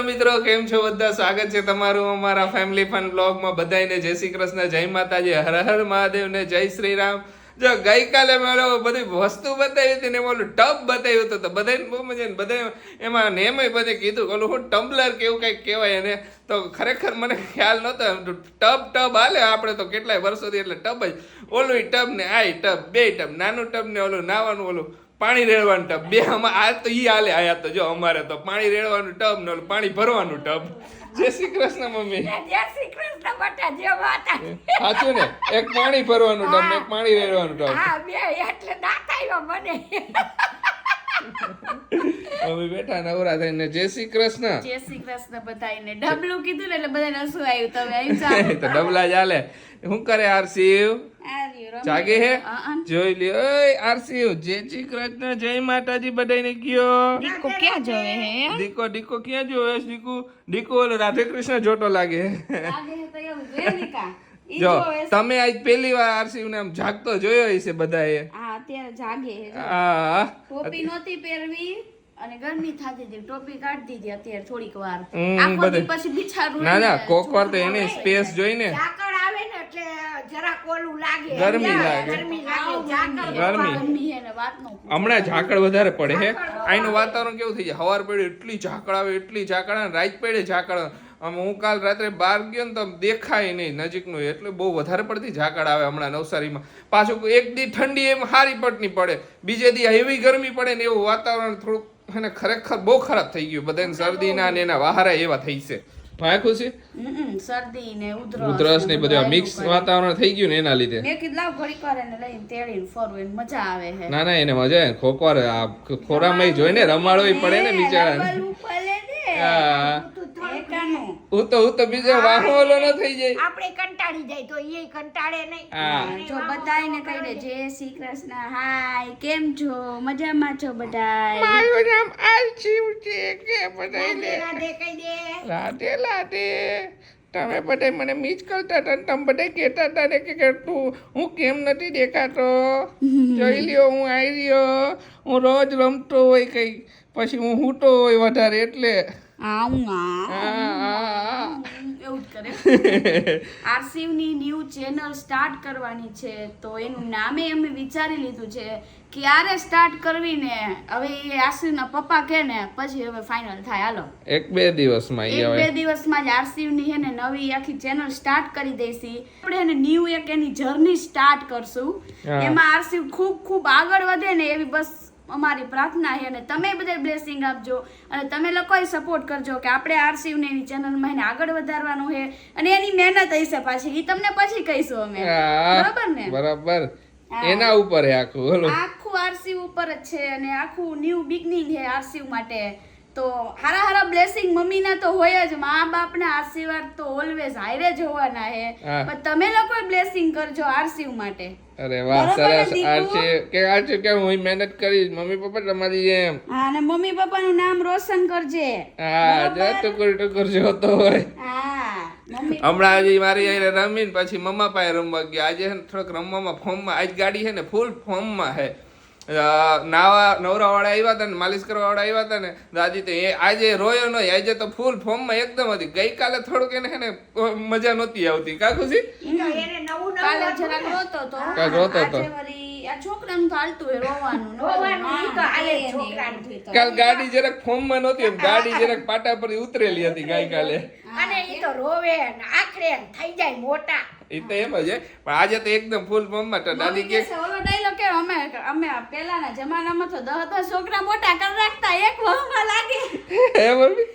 Hello મિત્રો, કેમ છો બધા? સ્વાગત છે તમારું અમારા ફેમિલી ફન બ્લોગમાં. બધાને જય શ્રી કૃષ્ણ, જય માતાજી, હર હર મહાદેવ ને જય શ્રી રામ. જો ગઈકાલે મારો બધી વસ્તુ બતાવી હતી ને ઓલું ટબ બતાવ્યું હતું તો બધાને બહુ મજા ને બધા એમાં ને એમાં બધે કીધું ઓલું હું ટમ્બલર કેવું કંઈક કહેવાય એને તો ખરેખર મને ખ્યાલ નહોતો. ટબ હાલે આપણે તો કેટલાય વર્ષોથી એટલે ટબ જ ઓલું ટબ ને આ ટબ બે ટબ નાનું ટબ ને ઓલું નાવાનું ઓલું પાણી રેડવાનું ટબ બે આમાં આ તો ઈ હાલે આયા તો જો અમારે તો પાણી રેડવાનું ટબ ને ઓલું પાણી ભરવાનું ટબ. જય શ્રી કૃષ્ણ મમ્મી. જય શ્રી કૃષ્ણ બટા જે માતા. સાચું ને, એક પાણી ભરવાનું ટબ ને એક પાણી રેડવાનું ટબ. હા બે એટલે દાંત આવ્યો મને. હવે બેઠા નવરા થઈને જય શ્રી કૃષ્ણ. જય શ્રી કૃષ્ણ બધાને ડબલું કીધું ને એટલે બધાને હસવું આવ્યું. તમે આવી જાવ તો ડબલા જ હાલે. શું કરે આરસીવ? જાગે હે? જોઈ લ્યો. ઓય આરસીવ, જય શ્રી કૃષ્ણ, જય માતાજી બધાને કયો. દીકો ક્યાં જોવે હે? દીકો ક્યાં જોવે? દીકો ઓલો રાધે કૃષ્ણ જોતો લાગે. લાગે તો એવું જોઈએ નિકા. જો તમે આજ પહેલી વાર આરસીવ ને આમ જાગતો જોયો હશે બધાએ. હા અત્યારે જાગે હે. હા ટોપી નહોતી પહેરવી અને ગરમી થાતી હતી, ટોપી કાઢી દીધી અત્યારે થોડીક વાર. બધે. આખો દી પછી બિચારું ના કોક વાર તો એને સ્પેસ જોઈને ઝાકળ આવે ને એટલે જરાક ઓલું લાગે, ગરમી લાગે. ગરમી લાગે, ઝાકળ ગરમી. ગરમી હે ને વાત નો પૂછો. હમણાં ઝાકળ વધારે પડે હે. અહીંનું વાતાવરણ કેવું થઈ જાય, હવાર પડે એટલી ઝાકળ આવે, એટલી ઝાકળ આવે, રાત પડે ઝાકળ. આમ હું કાલ રાત્રે બહાર ગયો ને તો દેખાય નહીં નજીકનું, એટલે બહુ વધારે પડતી ઝાકળ આવે હમણાં નવસારીમાં. પાછું એક દી ઠંડી એમ હારી પટની પડે, બીજે દી હેવી ગરમી પડે ને એવું વાતાવરણ થોડુંક અને ખરેખર બહુ ખરાબ થઈ ગયું. બધાને શરદીના ને એના વહારા એવા થઈ છે. ભાઈ ખુશી શરદી ને ઉધરસ ને બધું મિક્સ વાતાવરણ થઈ ગયું ને એના લીધે. મેં કીધું લાવ ઘડીક વાર એને લઈને તેડીને ફરવું, એને મજા આવે હે. ના એને મજા આવે. ખોખર આ ખોરામાં જોઈને રમાડવી પડે ને બિચારાને. હા હું તો બીજો વાહો ઓલો ન થઈ જાય. આપણે કંટાળી જાય તો એ કંટાળે નહીં. હા. જો બધાયને કહી દે જય શ્રી કૃષ્ણ, હાય કેમ છો, મજામાં છો બધાય? મારું નામ આરસીવ છે કે બધાને રાધે કહી દે. રાધે તમે બધા મને મિસ કરતા હતા ને તમે બધા કહેતા હતા ને કે તું હું કેમ નથી દેખાતો. જોઈ લ્યો હું આવી રહ્યો. હું રોજ રમતો હોય કઈ પછી હું હૂતો હોય વધારે એટલે એવું જ કરે. આરસીવની ન્યૂ ચેનલ સ્ટાર્ટ કરવાની છે તો એનું નામે અમે વિચારી લીધું છે ક્યારે સ્ટાર્ટ કરવી ને હવે એ આરસીવના પપ્પા કહે ને પછી હવે ફાઇનલ થાય. હાલો એક બે દિવસમાં જ આરસીવની હે ને નવી આખી ચેનલ સ્ટાર્ટ કરી દઈશી. આપણે એને ન્યૂ એક એની જર્ની સ્ટાર્ટ કરશું. એમાં આરસીવ ખૂબ આગળ વધે ને એવી બસ અમારી પ્રાર્થના છે. અને તમે બધા બ્લેસિંગ આપજો અને તમે લોકોએ સપોર્ટ કરજો કે આપણે આરસીવને એની ચેનલમાં એને આગળ વધારવાનું છે અને એની મહેનત હશે પાછી એ તમને પછી કહીશું અમે. બરાબર ને? બરાબર. એના ઉપર હે આખું આરસીવ ઉપર જ છે અને આખું ન્યૂ બિગનિંગ છે આરસીવ માટે. તો હારા બ્લેસિંગ મમ્મીના તો હોય જ, મા બાપના આશીર્વાદ તો ઓલવેઝ હારે જ હોવાના છે. પણ તમે લોકોએ બ્લેસિંગ કરજો આરસીવ માટે. અરે વાહ સરસ. આરસીવ કે હું મહેનત કરીશ મમ્મી પપ્પા તમારી જેમ. હા અને મમ્મી પપ્પાનું નામ રોશન કરજે. હા જો ટુકર જોતો હોય. હા હમણાં હજી મારી આઈને રમીને પછી મમ્મા પાસે રમવા ગયા. આજે થોડોક રમવામાં ફોર્મમાં, આજ ગાડી છે ને ફૂલ ફોર્મમાં છે. નવરા વાળા આવ્યા હતા ને માલિશ કરવા વાળા આવ્યા હતા ને દાદી તો આજે રોયો નહીં, આજે તો ફૂલ ફોર્મમાં એકદમ હતી. ગઈકાલે થોડુંક એને ને મજા નહોતી આવતી. કા ખુશી? કાલે જરાક રોતો તો. આ છોકરાનું તો હાલતું હોય રોવાનું. કાલ ગાડી જરાક ફોર્મમાં નહોતી, ગાડી જરાક પાટા પર ઉતરેલી હતી ગઈકાલે. અને ઈ તો રોવે ને આખરે થઈ જાય મોટા. એ તો એમ જ પણ આજે તો એકદમ ફૂલ ફોર્મમાં. તો દાદી કે ઓલો ડાયલોગ કે અમે પહેલાના જમાનામાં તો 10 છોકરા મોટા કરી રાખતા એક વહુમાં લાગે. હે મમ્મી?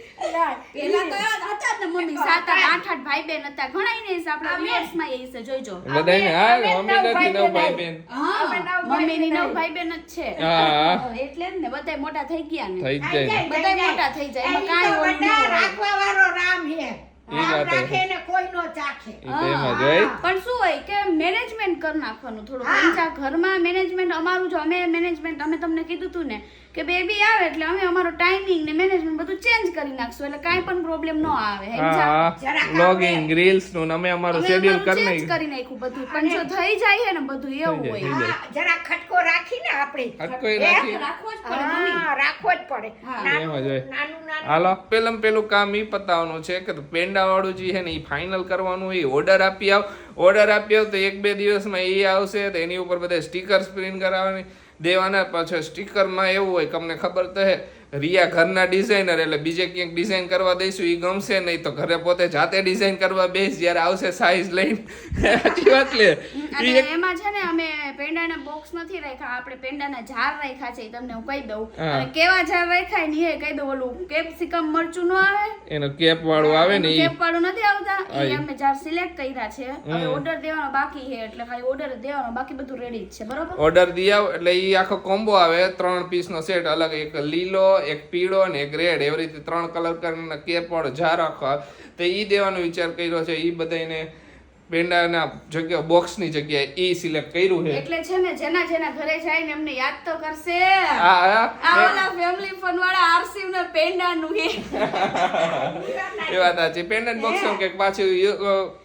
પેલા તો એવા હતા ને મમ્મી 7 8 ભાઈ બેન હતા. ઘણાય ને આપણા વ્યુઅર્સમાં એ છે જોઈજો. બધાને હા મમ્મી નથી 9 ભાઈ બેન. હા મમ્મીની 9 ભાઈ બેન જ છે. હા એટલે જ ને બધાય મોટા થઈ ગયા ને. થઈ જાય બધાય મોટા થઈ જાય. એમાં કાઈ ઓલું રાખવા વાળો રામ છે. એ વાત રાખે ને કોઈ નો ચાખે. ઈ તો એમ જ હોય. પણ શું હોય કે મેનેજમેન્ટ કરી નાખવાનું થોડું પંચા ઘરમાં મેનેજમેન્ટ અમારું જો અમે મેનેજમેન્ટ અમે તમને કીધું તું ને કે બેબી આવે એટલે અમે અમારો ટાઈમિંગ ને મેનેજમેન્ટ બધું ચેન્જ કરી નાખશું એટલે કાંઈ પણ પ્રોબ્લેમ ન આવે હા વ્લોગિંગ રીલ્સ નું અમે અમારું શેડ્યુલ કરી ચેન્જ કરી નાખ્યું બધું પણ જો થઈ જાય છે ને બધું એવું હોય હા, જરા ખટકો રાખીને આપણે ખટકોય રાખી. રાખવો જ પડે મમ્મી. હા, રાખવો જ પડે. હા. નાનું એમ જ હોય. નાનું હાલો પેલું કામ ઈ પતાવવાનું છે કે પેંડા વાળું જે છે ને ઈ ફાઇનલ કરવાનું એ ઓર્ડર આપી આવ તો 1-2 દિવસમાં એ આવશે તો એની ઉપર બધા સ્ટીકર્સ પ્રિન્ટ કરાવવાની દેવાના. પાછળ સ્ટીકરમાં એવું હોય કે અમને ખબર તો હે રિયા ઘરના ડિઝાઇનર એટલે બીજે ક્યાંક ડિઝાઇન કરવા દઈશું એ ગમશે નહીં તો ઘરે પોતે જાતે ડિઝાઇન કરવા બેસ જ્યારે આવશે સાઈઝ લઈને સાચી વાત લે. અને એમાં છે ને અમે પેંડાના બોક્સ નથી રાખ્યા આપણે પેંડાના જાર રાખ્યા છે ઈ તમને હું કહી દઉં અને કેવા જાર રાખ્યા ને એ કહી દઉં ઓલું કેપ્સિકમ મરચું નો આવે એનો કેપ વાળું આવે ને ઈ કેપ વાળું નથી આવતા એ અમે જાર સિલેક્ટ કર્યા છે હવે ઓર્ડર દેવાનો બાકી છે એટલે ખાલી ઓર્ડર દેવાનો બાકી બધું રેડી જ છે બરોબર. ઓર્ડર દી આવ એટલે ઈ આખો કોમ્બો આવે 3 પીસનો સેટ અલગ એક લીલો એક પીળો અને એક રેડ એવી રીતે 3 કલર કરીને કેપ વાળો જાર આખો તો ઈ દેવાનો વિચાર કર્યો છે. ઈ બધાને પેંડાના જગ્યા બોક્સની જગ્યાએ ઈ સિલેક્ટ કર્યું છે એટલે છે ને જેના ઘરે જાય ને એમને યાદ તો કરશે આ ઓલા ફેમિલી ફન વાળા આરસીવ ને પેંડાનું હે એ વાત સાચી. પેન્ડન્ટ બોક્સ કે પાછું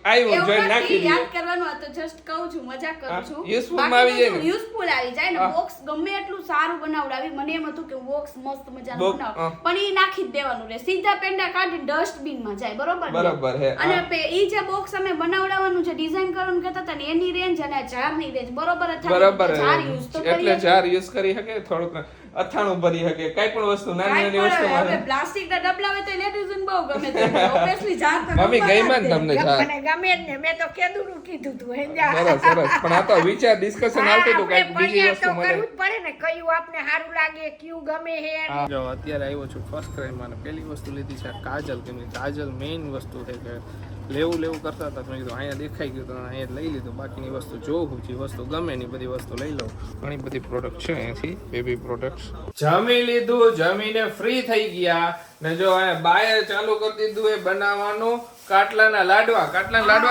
આવ્યું જોઈ નાખી દીધું. યાદ કરવાનું આ તો જસ્ટ કહું છું મજાક કરું છું useful માં આવી જાય ને. યુઝફુલ આવી જાય ને બોક્સ ગમે એટલું સારું બનાવડાવી મને એમ હતું કે બોક્સ મસ્ત મજાનું બનાવ પણ ઈ નાખી જ દેવાનું રે સીધા પેંડા કાઢી ડસ્ટબિન માં જાય બરોબર ને? બરોબર હે. અને ઈ જે બોક્સ અમે બનાવડાવવાનું જે ડિઝાઇન કરવાનું કહેતા હતા ને એની રેન્જ અને આ જારની રેન્જ બરોબર જ થાય. બરોબર જાર યુઝ તો એટલે કરીએ. જાર યુઝ કરી શકે થોડુંક અથાણું ભરી શકે કઈ પણ વસ્તુ નાની નાની વસ્તુ હવે પ્લાસ્ટિકના ડબલા હોય તો લેડીઝને બહુ ગમે તે ઓબ્વિયસલી જાર તો મમ્મી ગમવા ગઈ માં જ દે. તમને જાર મને ગમે જ ને મેં તો કેદુનું કીધું તું હેંજા. સરસ પણ આ તો વિચાર ડિસ્કશન આવતું હતું કઈક બીજી આપણે વસ્તુ પણ મળે. કરવું જ પડે ને કયું આપને સારું લાગે કયું ગમે હે જો અત્યારે આવ્યો છું ફર્સ્ટ ક્રાઇમ અને પહેલી વસ્તુ લીધી છે કાજલ કેમ કે કાજલ મેઇન વસ્તુ છે કે લેવું કરતા હતા મેં કીધું અહીંયા દેખાઈ ગયું તો અહીંયા લઈ લીધું બાકીની વસ્તુ જોઉં જે વસ્તુ ગમે ની બધી વસ્તુ લઈ લઉં. ઘણી બધી પ્રોડક્ટ છે અહીંયાથી બેબી પ્રોડક્ટ્સ. જમી લીધું જમીને ફ્રી થઈ ગયા ને જો આ બાય ચાલુ કરી દીધું એ બનાવવાનું કાટલાના લાડવા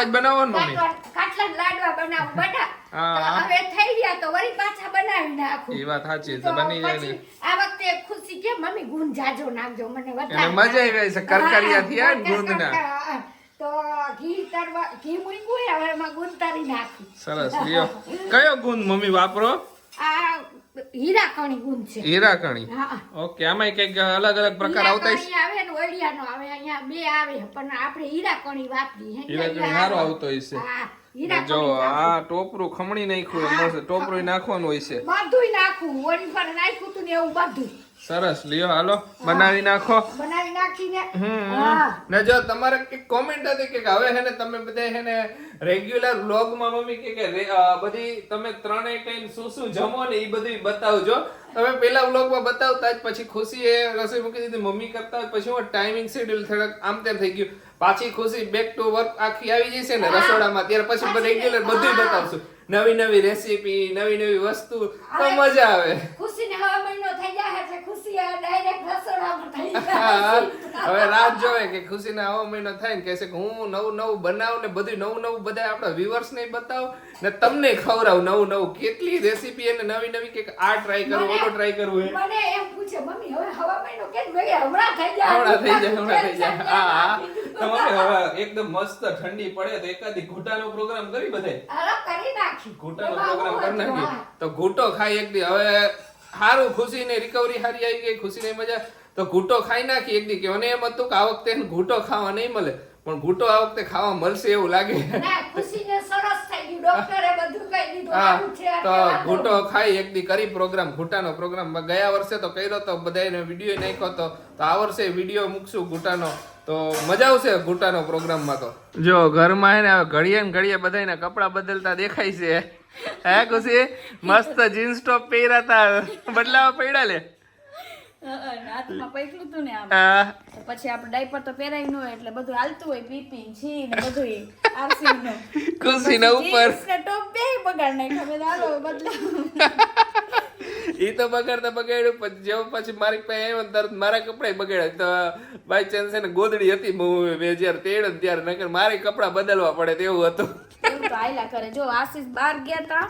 જ બનાવવાનું મમ્મી. કાટલા લાડવા બનાવું બના હા. હવે થઈ ગયા તો વળી પાછા બનાવી નાખું. એ વાત સાચી તો બની જાય ને આ વખતે ખુશી કે મમ્મી ગુંદ જાજો નાખજો મને એને વધારે મજા આવી છે કરકરિયા થયા ને ગુંદના. તો ઘી મૂક્યું હવે એમાં ગુંદ તારી નાખી. સરસ લ્યો કયો ગુંદ મમ્મી વાપરો? આ હીરાકણી ગુંદ છે. હીરાકણી. હા. ઓકે આમાં કઈક અલગ પ્રકાર આવતા હશે. હીરાકણી આવે ને ઓળિયાનો આવે અહીંયા બે આવે પણ આપણે હીરાકણી વાપરી હે. હીરાકણી સારો આવતો હશે. હા જો હીરાકણી આ ટોપરું ખમણી નાખ્યું ટોપરું નાખવાનું હોય છે. બધુંય નાખું ઓળી પર નાખ્યું તું ને એવું બધું સરસ લ્યો હાલો બનાવી નાખો. બનાવી નાખીને હા ને જો તમારે એક કોમેન્ટ હતી કે હવે હે ને તમે બધા હે ને રેગ્યુલર વ્લોગમાં મમ્મી કે બધી તમે ત્રણેય ટાઈમ શું જમો ને એ બધું બતાવજો. તમે પેલા વ્લોગમાં બતાવતા જ પછી ખુશીએ રસોઈ મૂકી દીધી મમ્મી કરતા પછી હું ટાઈમિંગ શેડ્યુલ થોડાક આમ તેમ થઈ ગયું. પાછી ખુશી બેક ટુ વર્ક આખી આવી જશે ને રસોડામાં ત્યારે પછી રેગ્યુલર બધું બતાવશું. નવી રેસીપી નવી વસ્તુ તો મજા આવે. ખુશીને હવે મહિનો થઈ જાય એટલે ખુશી ડાયરેક્ટ રસોડામાં થઈ હા, જાય. હવે રાત જોવે કે ખુશીને આવો મહિનો થાય ને કહેશે કે હું નવું બનાવું ને બધું નવું બધા આપણા વ્યુઅર્સ ને બતાવ ને તમને ખવડાવ નવું કેટલી રેસીપી અને નવી કે આ ટ્રાય કરું ઓલો ટ્રાય કરવું હે. મને એમ પૂછે મમ્મી હવે હવા મહિનો કેમ ગઈ હમણાં થઈ જાય હમણાં થઈ જાય હા તો મમ્મી હવે એકદમ મસ્ત ઠંડી પડે તો એકાદી ઘૂંટાનો પ્રોગ્રામ કરી બધાય. અરે કરી નાખી ઘૂંટાનો પ્રોગ્રામ કરી નાખી તો ઘૂંટો ખાઈ એક દી હવે સારું ખુશીને રિકવરી સારી આવી ગઈ ખુશીને મજા તો ઘૂંટો ખાઈ નાખી એક દી કે મને એમ હતું કે આ વખતે ઘૂંટો ખાવા નહીં મળે પણ ઘૂંટો આ વખતે ખાવા મળશે એવું લાગે. ના ખુશીને સરસ થઈ ગયું ડોક્ટરે બધું કહી દીધું હા આવું છે તો ઘૂંટો ખાઈ એક દી કરી પ્રોગ્રામ ઘૂંટાનો પ્રોગ્રામ ગયા વર્ષે તો કર્યો તો બધાને વિડીયો નાખ્યો તો આ વર્ષે વિડીયો મૂકશું ઘૂંટાનો તો મજા આવશે ઘૂંટાનો પ્રોગ્રામમાં. તો જો ઘરમાં હે ને ઘડીએ બધાને કપડાં બદલતા દેખાય છે. હે ખુશી મસ્ત જીન્સ ટોપ પહેર્યા હતા બદલાવા પડ્યા લે. હાથમાં પૈકલું હતું ને આમ હા તો પછી આપણે ડાયપર તો પહેરાય ન હોય એટલે બધું હાલતું હોય પીપી છી ને બધું આરસી નો ખુશીના ઉપર ટોપ બે બગાડ નાખ્યા બધા હાલો બદલા ઈ તો બગાડ્યું પછી જેવો પછી મારી પાસે આવ્યો ને તરત મારા કપડા બગાડ્યા તો બાય ચાન્સ એને ગોદડી હતી મેં જયારે તેડ્યો ત્યારે નકર મારે કપડા બદલવા પડે તેવું હતું. એવું તો આયલા કરે. જો આશીષ બહાર ગયા તા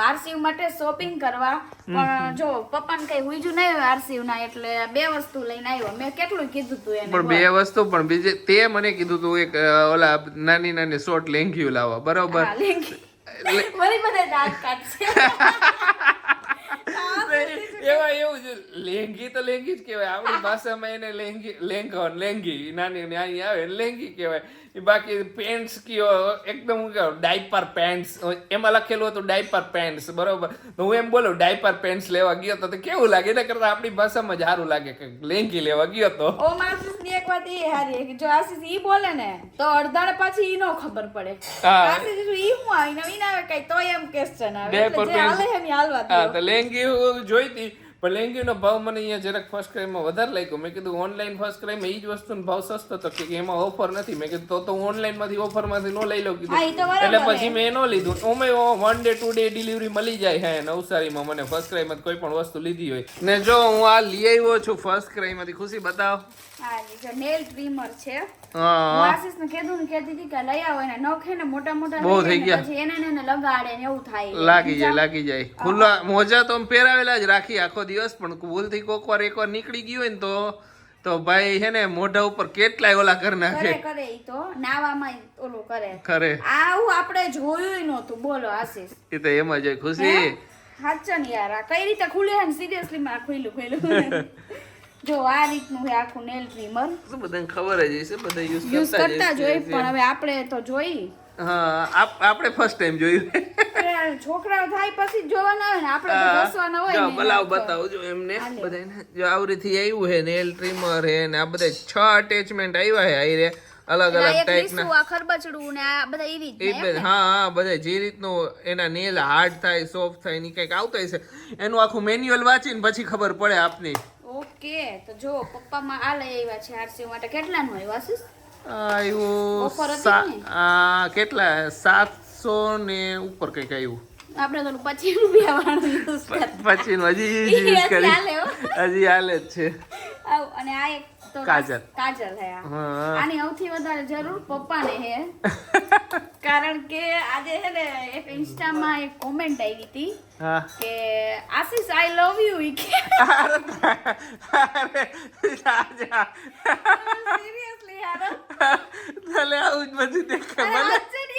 આરસીવ માટે શોપિંગ કરવા, પણ જો પપ્પાને કઈ હુઈજું નહીં હોય આરસીવ ના, એટલે 2 વસ્તુ લઈને આવ્યો. મેં કેટલું કીધું તું એને, પણ 2 વસ્તુ પણ બીજે તે મને કીધું તું એક ઓલા નાની શોર્ટ લેંઘિયું લાવવા, બરોબર? હા, લેંઘી. વળી બધા દાંત કાઢશે. એવા એવું છે, લેંઘી તો લેંઘી જ કહેવાય આપણી ભાષામાં, એને લેંઘી નાની નાની આવે લેંઘી કહેવાય. બાકી પેન્ટ્સ કયો એકદમ ડાયપર પેન્ટ્સ એમાં લખેલું હતું ડાયપર પેન્ટ્સ, બરોબર? તો હું એમ બોલું ડાયપર પેન્ટ્સ લેવા ગયો તો કેવું લાગે? એના કરતા આપણી ભાષામાં જ સારું લાગે કે લેંઘી લેવા ગયો તો. ઓ આશીષની એક વાત એ હારી કે જો આશીષ ઈ બોલે ને તો અડધાને પાછી ઈ નો ખબર પડે. આશીષ ઈ હું આવી નવીન આવે કઈ તો એમ ક્વેશ્ચન આવે, એટલે જે હાલે એમ હાલવા દો. હા, તો લેંઘી જોઈતી, પણ લેંઘીનો ભાવ મને અહીંયા જરાક ફર્સ્ટ ક્રાઈમમાં વધારે લાગ્યો. મેં કીધું ઓનલાઈન ફર્સ્ટ ક્રાઈમમાં ઈ જ વસ્તુનો ભાવ સસ્તો હતો કે એમાં ઓફર નથી. મેં કીધું તો હું ઓનલાઈનમાંથી ઓફરમાંથી નો લઈ લઉં કીધું, એટલે પછી મેં નો લીધું. ઓમે 1 day 2 day ડિલિવરી મળી જાય હે નવસારીમાં મને ફર્સ્ટ ક્રાઈમમાં કોઈ પણ વસ્તુ લીધી હોય. ને જો હું આ લઈ આવ્યો છું ફર્સ્ટ ક્રાઈમમાંથી, ખુશી બતાવ. હા, જો નેલ ટ્રીમર છે. હા, આશીષને કીધું ને કહેતી હતી કે લઈ આવો, એને નખે ને મોટા મોટા બહુ થઈ ગયા. પછી એને લગાડે ને એવું થાય, લાગી જાય. ખુલ્લા મોજા તો પહેરાવેલા જ રાખી આખો દિવસ, પણ ભૂલથી એકવાર નીકળી ગયું હોય ને તો ભાઈ હે ને મોઢા ઉપર કેટલાય ઓલા કરી નાખે. કરે ઈ તો નાવામાં ઓલું કરે. આવું આપણે જોયું નહોતું. બોલો આશીષ, એ તો એમ જ ખુશી. હાચન યાર, આ કઈ રીતે ખુલે ને? સિરિયસલી માં ખુલ્લું. જો આ રીતનું છે આખું નેલ ટ્રીમર. શું બધાને ખબર જ હશે, બધા યુઝ કરતા જ હોય, પણ હવે આપણે તો જોઈ. હા, આપણે ફર્સ્ટ ટાઈમ જોયું. છોકરાઓ થાય પછી જોવાના હોય ને, આપણે તો ઘસવાના હોય ને. બલાવ બતાવજો એમને બધાને. જો આવરીથી આવ્યું છે નેલ ટ્રીમર હે ને આ બધા 6 અટેચમેન્ટ આવ્યા છે આઈ અલગ ટાઈપના. આ ખરબચડું ને આ બધા એવી જ ને. હા, બધા જે રીતનું એના નેલ હાર્ડ થાય, સોફ્ટ થાય ની કઈક આવતા છે. એનું આખું મેન્યુઅલ વાંચીને પછી ખબર પડે આપની. ઓકે, તો જો પપ્પામાં આ લઈ આવ્યા છે આરસી માટે. કેટલાનું આવ્યું આશીષ? કેટલા 700 ને ઉપર કઈક આવ્યું. આપણે તો 25 રૂપિયા વાળું યુઝ કરતા. 25 હજી યુઝ કરી હજી હાલે જ છે. અને આ એક તો કાજલ હે. આની સૌથી વધારે જરૂર પપ્પાને હે, કારણ કે આજે હે ને એક ઇન્સ્ટામાં એક કોમેન્ટ આવી હતી કે આશીષ આઈ લવ યુ. ઈ કે સિરિયસલી યાર, તલે આવું જ બધું દેખે મને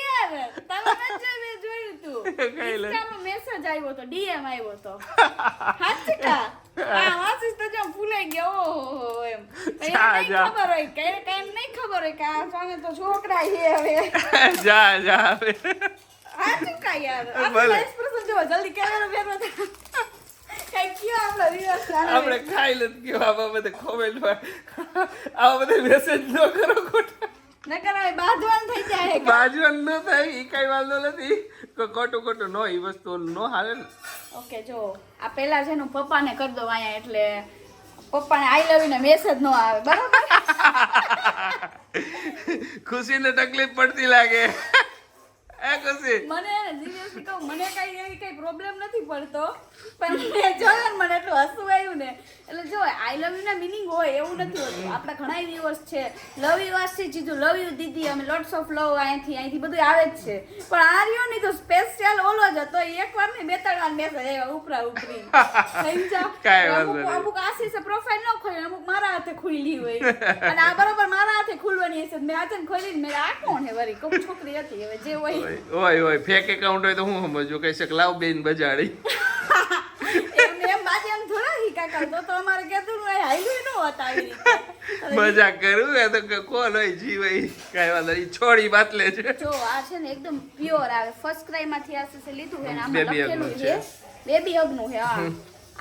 યાર. તમે મેં જોયું તું ઇન્સ્ટામાં મેસેજ આવ્યો તો, ડીએમ આવ્યો તો. હાચકા આશીષ તો જો ફૂલાઈ ગયો. ઓહો એમ ખબર હોય કે કાઈ નહીં ખબર હોય કે આ સામે તો છોકરા છે. હવે જા હવે હાચકા યાર, આ એક્સપ્રેશન જો જલ્દી કેમેરા બેરો કઈ કયો આપણો રિવર્સ આપણે ખાઈ લે કયો આવા બધા કોમેન્ટમાં આવા બધા મેસેજ ન કરો ખોટા. નકર હવે બાજવાન થઈ જાય. બાજવાન ન થાય ઈ કઈ વાંધો નથી, ખોટું નો ઈ વસ્તુ નો હાલે ને. ઓકે, જો આ પેલા છે ને પપ્પાને કરી દો અહીંયા, એટલે પપ્પાને આઈ લવ યુ ને મેસેજ નો આવે, બરાબર? ખુશીને તકલીફ પડતી લાગે. એ ખુશી, મને સિરિયસલી કહું, મને કઈ પ્રોબ્લેમ નથી પડતો, પણ મેં જોયું ને મને એટલું હસવું આવ્યું ને. એટલે જો આઈ લવ યુ ના મિનિંગ હોય એવું નથી હોતું. આપણા ઘણા વ્યુઅર્સ છે, લવ યુ આશી જીજુ, લવ યુ દીદી, અમે લોટ્સ ઓફ લવ અહીંથી બધું આવે જ છે. પણ આ રહ્યો ની તો સ્પેશિયલ ઓલો જ હતો. એકવાર ને 2-3 વાર મેસેજ આવ્યો ઉપરા ઉપરી. અમુક આશીષે પ્રોફાઇલ ન ખોલી, અમુક મારા હાથે ખુલી હોય, અને આ બરોબર મારા હાથે ખુલવાની હશે. મેં હાથે ખોલીને મેં આ કોણ હે વરી કોક છોકરી હતી. હવે જે હોય ફેક એકાઉન્ટ હોય તો હું સમજુ કઈ શક લાવ બેન બજાડી એમ બાજે એમ થોડા હી કાકા તો અમારે કેતું હાઈલું ન હોત આવી રીતે. મજાક કરું એ તો કોણ હોય જીવ હોય કઈ વાંધો નહીં, છોડી વાત લે છે. જો આ છે ને એકદમ પ્યોર આવે, ફર્સ્ટ ક્રાઈ માંથી આશીષે લીધું છે ને આમાં લખેલું છે બેબી હગનું છે. હા,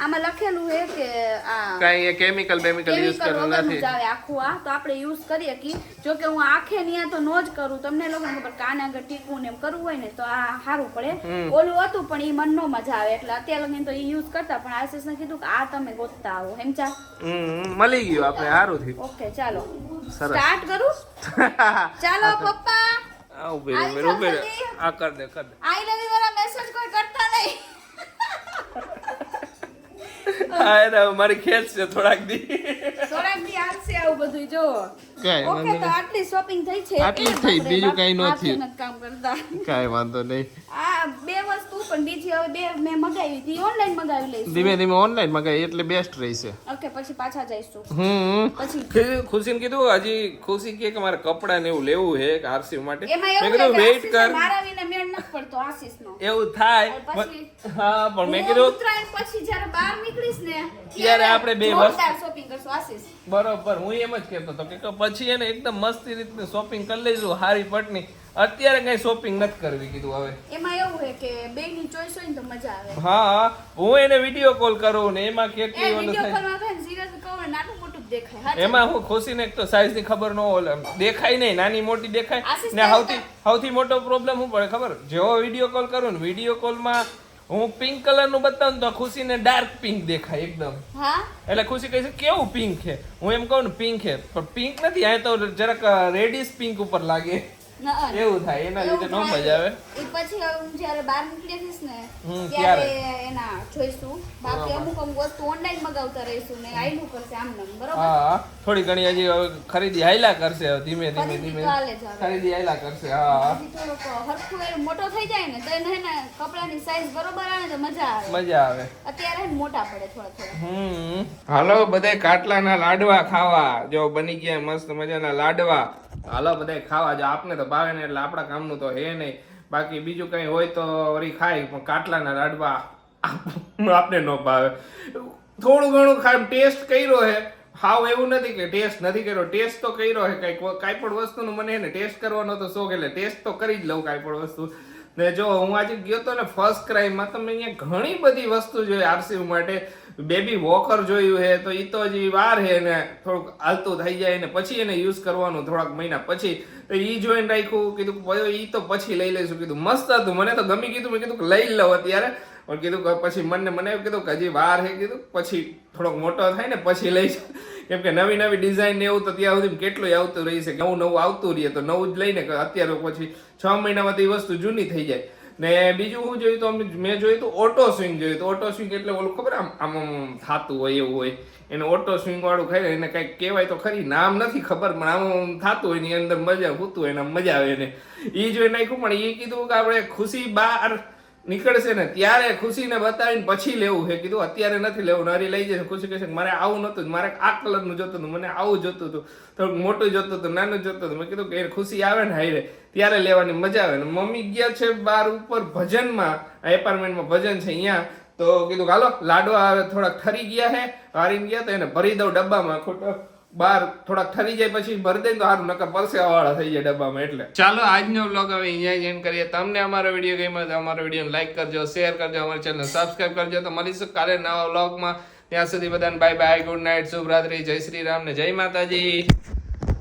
આમાં લખેલું છે કે આ કાઈ કેમિકલ યુઝ કરવું નથી આવે આખું. આ તો આપણે યુઝ કરીએ કે જો કે હું આંખે નિયા તો નો જ કરું, તમને લોકોને ખબર કાન આગળ ટીકવું ને એમ કરવું હોય ને તો આ સારું પડે. ઓલું હતું પણ ઈ મન નો મજા આવે, એટલે અત્યારે લગીને તો ઈ યુઝ કરતા. પણ આશીષને કીધું કે આ તમે ગોતતા આવો એમ. મળી ગયું આપણે સારું થયું. ઓકે, ચાલો સ્ટાર્ટ કરું. ચાલો પપ્પા ઉભે આ કર દે આઈ લવ યુ વાળા મેસેજ કોઈ કરતા નહીં. હા એને મારી ખેંચ છે થોડાક દી થોડાક દી આવશે આવું બધું જો કાંઈ ઓકે વાંધો તો આટલી શોપિંગ થઈ છે આટલી જ થઈ, બીજું કાંઈ ન હાથે થયું. નથી કામ કરતા કાંઈ વાંધો નહીં. આ બે વસ્તુ પણ બીજી હવે બે મેં મગાવી હતી ઓનલાઈન મગાવી લઈશું ધીમે ધીમે ઓનલાઈન મગાવી એટલે બેસ્ટ રહેશે. ઓકે પછી પાછા જઈશું પછી ખુશીને કીધું હજી ખુશી કે મારે કપડા ને એવું લેવું છે આરસી માટે. એમાં મેં એવું કીધું છે કે વેઇટ આશીષને કર. મારા વિના મેળ નથી પડતો આશીષનો એવું થાય પછી હા પણ મેં હું કીધું ઉત્તરાયણ પછી જ્યારે બહાર નીકળીશ ને ત્યારે આપણે બે જોરદાર શોપિંગ કરશું આશીષ બરોબર હું એમ જ કહેતો હતો કે પછી એને એકદમ મસ્તી રીતે શોપિંગ કરી લઈશું હારી પટની. અત્યારે કઈ શોપિંગ નથી કરવી કીધું હવે. એમાં એવું છે કે બેયની ચોઈસ હોય ને તો મજા આવે હા હું એને વિડીયો કોલ કરું ને એમાં કેટલી એ ઓલું વિડિયો થાય. કોલમાં થાય ને સિરિયસ કહું ને નાનું મોટું જ દેખાય હાચે. એમાં હું ખુશીને એક તો સાઈઝ ની ખબર ન હોય દેખાય નહીં, નાની મોટી દેખાય આશીષ ને સૌથી મોટો પ્રોબ્લેમ શું પડે ખબર? જેવો વિડીયો કોલ કરું ને વિડીયો કોલમાં હું પિંક કલર નું બતાવું તો ખુશીને ડાર્ક પિંક દેખાય એકદમ. હા એટલે ખુશી કહે છે કેવું પિંક છે? હું એમ કહું ને પિંક છે પણ પિંક નથી, આ તો જરાક રેડિશ પિંક ઉપર લાગે ના એવું થાય એના લીધે ન મજા આવે. એ પછી હવે હું જ્યારે બહાર નીકળી જઈશ ને ત્યારે. ત્યારે એના જોઈશું બાકી અમુક વસ્તુ ઓનલાઈન મગાવતા રહીશું ને આયલું કરશે આમ નામ બરોબર હા થોડી ઘણી હજી હવે ખરીદી હાયલા કરશે હવે ધીમે ધીમે ખરીદી ધીમે તો હાલે જ હવે. ખરીદી હાયલા કરશે. હા હજી થોડોક હરખું એ મોટો થઈ જાય ને તો એને હે ને કપડાની સાઈઝ બરોબર આવે ને તો મજા આવે મજા આવે. અત્યારે હે ને મોટા પડે થોડા થોડા હાલો બધાય કાટલાના લાડવા ખાવા. જો બની ગયા મસ્ત મજાના લાડવા. હાલો બધાય ખાવા. જો આપને તો ભાવે ને એટલે આપણા કામનું તો હે નહીં. બાકી બીજું કઈ હોય તો વળી ખાય પણ કાટલાના લાડવા આપને ન ભાવે. થોડું ઘણું ખાય ટેસ્ટ કર્યો હે. હાવ એવું નથી કે ટેસ્ટ નથી કર્યો, ટેસ્ટ તો કર્યો હે. કાંઈ પણ વસ્તુનું મને હે ને ટેસ્ટ કરવાનો તો શોખ એટલે ટેસ્ટ તો કરી જ લઉં કાંઈ પણ વસ્તુ. ને જો હું આજે ગયો તો ને ફર્સ્ટ ક્રાઈમમાં તમે અહીંયા ઘણી બધી વસ્તુ જોઈ આરસીયુ માટે. બેબી વોકર જોયું હે તો એ તો હજી વાર હે ને થોડુંક હાલતું થઈ જાય ને પછી એને યુઝ કરવાનું થોડાક મહિના પછી. તો એ જોઈને રાખ્યું, કીધું ભાઈ એ તો પછી લઈ લઈશું. કીધું મસ્ત હતું, મને તો ગમી કીધું. મેં કીધું કે લઈ લઉં અત્યારે પણ કીધું કે પછી મને એવું કીધું કે હજી વાર હે કીધું પછી થોડોક મોટો થાય ને પછી લઈશું. કેમ કે નવી નવી ડિઝાઇન ને એવું તો ત્યાં સુધી કેટલું આવતું રહી છે, નવું નવું આવતું રહીએ તો નવું જ લઈને અત્યારે પછી 6 મહિનામાં તો એ વસ્તુ જૂની થઈ જાય. ને બીજું હું જોયું તો મેં જોયું તો ઓટો સ્વિંગ જોયું તો ઓટો સ્વિંગ એટલે ઓલું ખબર આમ આમ થતું હોય એવું હોય એને ઓટો સ્વિંગ વાળું ખાય એને કંઈક કહેવાય તો ખરી, નામ નથી ખબર પણ આમ થતું હોય એની અંદર મજા હોતું હોય એને મજા આવે એને. એ જોઈ નાખ્યું પણ એ કીધું કે આપણે ખુશી બહાર નીકળશે ને ત્યારે ખુશીને બતાવીને પછી લેવું છે. કીધું અત્યારે નથી લેવું. નરી લઈ જશે. ખુશી કહેશે મારે આવું નતું, મારે આ કલરનું જોતું હતું, મને આવું જોતું હતું, થોડુંક મોટું જોતું હતું, નાનું જોતું હતું. મેં કીધું કે ખુશી આવે ને હાઈરે ત્યારે લેવાની મજા આવે. ને મમ્મી ગયા છે બહાર ઉપર ભજનમાં, એપાર્ટમેન્ટમાં ભજન છે અહીંયા. તો કીધું હાલો લાડવા હવે થોડાક ઠરી ગયા છે, હારીને ગયા તો એને ભરી દઉં ડબ્બામાં. ખોટો બાર થોડાક ઠરી જાય પછી ભરી દઈ તો સારું, નકર પરસેવા વાળા થઈ જાય ડબ્બામાં. એટલે ચાલો આજનો વ્લોગ હવે અહીંયા જ એન્ડ કરીએ. તમને અમારો વિડીયો ગમ્યો તો અમારો વિડીયો લાઈક કરજો, શેર કરજો, અમારી ચેનલ સબસ્ક્રાઇબ કરજો. તો મળીશું કાલે નવા વ્લોગમાં. ત્યાં સુધી બધાને બાય બાય, ગુડ નાઇટ, શુભ રાત્રિ, જય શ્રી રામ ને જય માતાજી.